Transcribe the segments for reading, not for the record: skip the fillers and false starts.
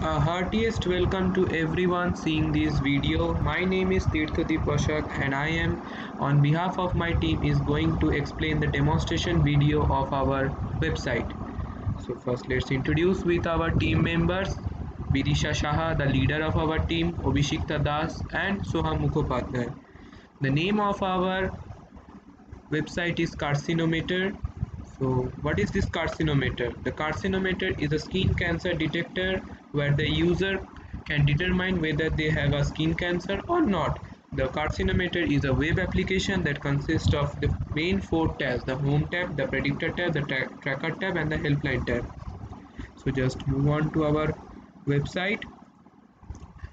A heartiest welcome to everyone seeing this video. My name is Tirthadeep Pashak and I am on behalf of my team is going to explain the demonstration video of our website. So first let's introduce with our team members. Vidisha Shaha, the leader of our team, Obishikta Das and Soham Mukhopadhyay. The name of our website is Carcinometer. So what is this carcinometer? The carcinometer is a skin cancer detector where the user can determine whether they have a skin cancer or not. The carcinometer is a web application that consists of the main four tabs: the home tab, the predictor tab, the tracker tab and the helpline tab. So just move on to our website.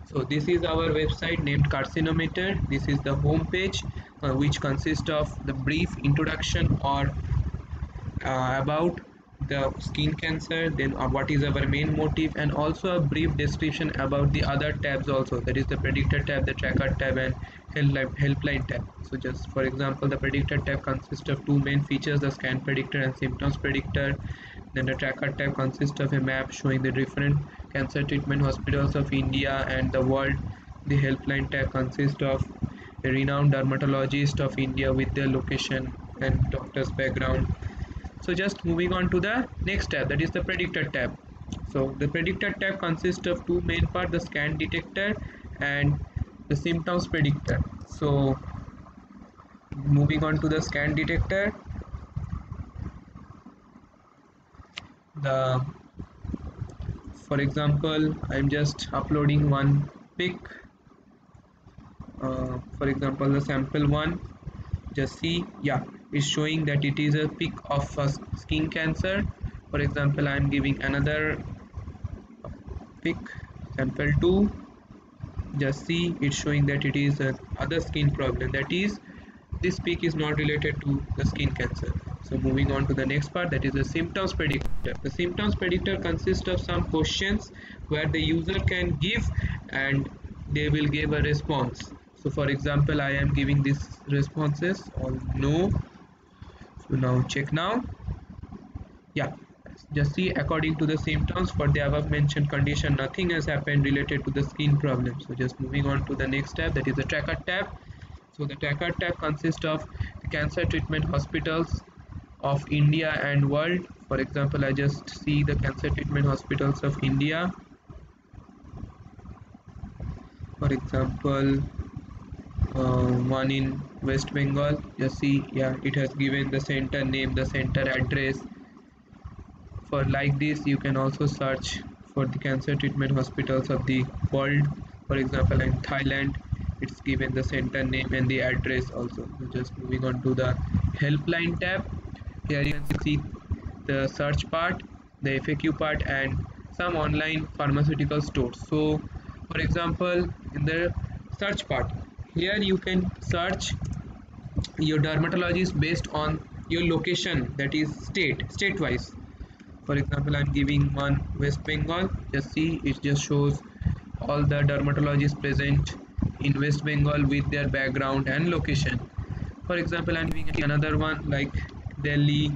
So this is our website named Carcinometer. This is the home page, which consists of the brief introduction or about the skin cancer, then what is our main motive, and also a brief description about the other tabs also, that is the predictor tab, the tracker tab and helpline tab. So just for example, the predictor tab consists of two main features: the scan predictor and symptoms predictor. Then the tracker tab consists of a map showing the different cancer treatment hospitals of India and the world. The helpline tab consists of a renowned dermatologist of India with their location and doctor's background. So just moving on to the next tab, that is the predictor tab. So the predictor tab consists of two main parts: the scan detector and the symptoms predictor. So moving on to the scan detector, the for example I'm just uploading one pic, for example the sample one. Just see, yeah, it's showing that it is a pic of a skin cancer. For example, I am giving another pic, sample 2. Just see, it's showing that it is a other skin problem, that is this pic is not related to the skin cancer. So moving on to the next part, that is the symptoms predictor. The symptoms predictor consists of some questions where the user can give and they will give a response. So for example, I am giving these responses, all no. So now check now. Yeah, just see, according to the symptoms for the above mentioned condition, nothing has happened related to the skin problem. So just moving on to the next tab, that is the tracker tab. So the tracker tab consists of the cancer treatment hospitals of India and world. For example, I just see the cancer treatment hospitals of India. For example, one in West Bengal. Just see, yeah, it has given the center name, the center address. For like this, you can also search for the cancer treatment hospitals of the world. For example, in Thailand, it's given the center name and the address also. Just moving on to the helpline tab. Here you can see the search part, the FAQ part and some online pharmaceutical stores. So for example, in the search part, here you can search your dermatologist based on your location, that is state wise. For example, I'm giving one West Bengal. Just see, it just shows all the dermatologists present in West Bengal with their background and location. For example, I'm giving another one like Delhi.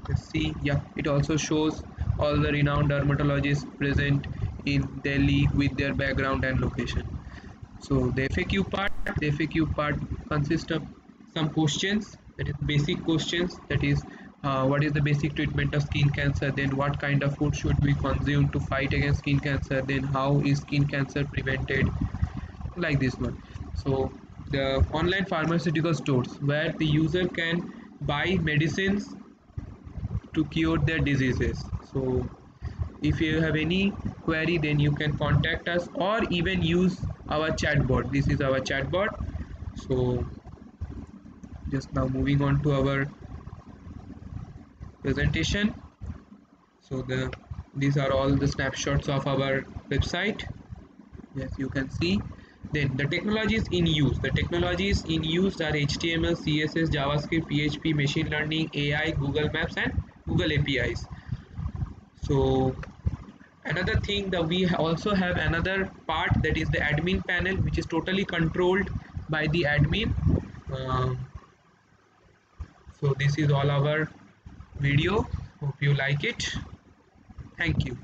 Just see, yeah, it also shows all the renowned dermatologists present in Delhi with their background and location. So the FAQ part consists of some questions, that is basic questions, that is what is the basic treatment of skin cancer, then what kind of food should we consume to fight against skin cancer, then how is skin cancer prevented, like this one. So the online pharmaceutical stores where the user can buy medicines to cure their diseases. So if you have any query, then you can contact us or even use our chatbot. This is our chatbot. So just now moving on to our presentation. So these are all the snapshots of our website. Yes, you can see. Then the technologies in use. The technologies in use are HTML, CSS, JavaScript, PHP, machine learning, AI, Google Maps and Google APIs. So another thing that we also have another part, that is the admin panel, which is totally controlled by the admin. So this is all our video. Hope you like it. Thank you.